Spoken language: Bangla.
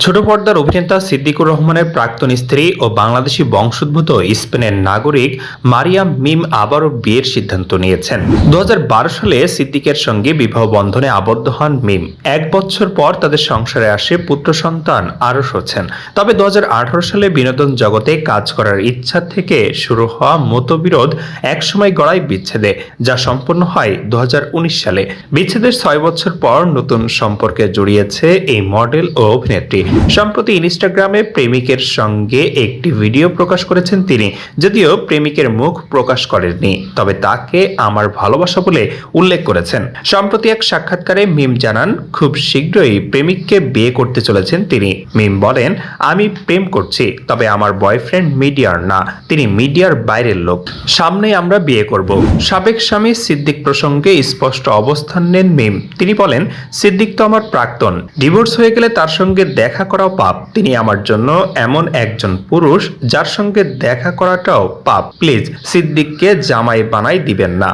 ছোট পর্দার অভিনেতা সিদ্দিকুর রহমানের প্রাক্তন স্ত্রী ও বাংলাদেশি বংশোদ্ভূত স্পেনের নাগরিক মারিয়াম মিম আবারও বিয়ের সিদ্ধান্ত নিয়েছেন। 2012 সালে সিদ্দিকের সঙ্গে বিবাহ বন্ধনে আবদ্ধ হন মিম। 1 বছর পর তাদের সংসারে আসে পুত্র সন্তান আরশ হোসেন। তবে 2018 সালে বিনোদন জগতে কাজ করার ইচ্ছা থেকে শুরু হওয়া মতবিরোধ একসময় গড়ায় বিচ্ছেদে, যা সম্পন্ন হয় 2019 সালে। বিচ্ছেদের 6 বছর পর নতুন সম্পর্কে জড়িয়েছে এই মডেল ও অভিনেত্রী। সম্প্রতি ইনস্টাগ্রামে প্রেমিকের সঙ্গে একটি ভিডিও প্রকাশ করেছেন তিনি। যদিও প্রেমিকের মুখ প্রকাশ করেননি, তবে তাকে আমার ভালোবাসা বলে উল্লেখ করেছেন। সম্প্রতি এক সাক্ষাৎকারে মিম জানান, খুব শীঘ্রই প্রেমিককে বিয়ে করতে চলেছেন তিনি। মিম বলেন, আমি প্রেম করছি, তবে আমার বয়ফ্রেন্ড মিডিয়ার না, তিনি মিডিয়ার বাইরের লোক। সামনেই আমরা বিয়ে করব। সাবেক স্বামী সিদ্দিক প্রসঙ্গে স্পষ্ট অবস্থান নেন মিম। তিনি বলেন, সিদ্দিক তো আমার প্রাক্তন, ডিভোর্স হয়ে গেলে তার সঙ্গে দেখা করাও পাপ। তিনি আমার জন্য এমন একজন পুরুষ যার সঙ্গে দেখা করাটাও পাপ। প্লিজ সিদ্দিককে জামাই বানাই দিবেন না।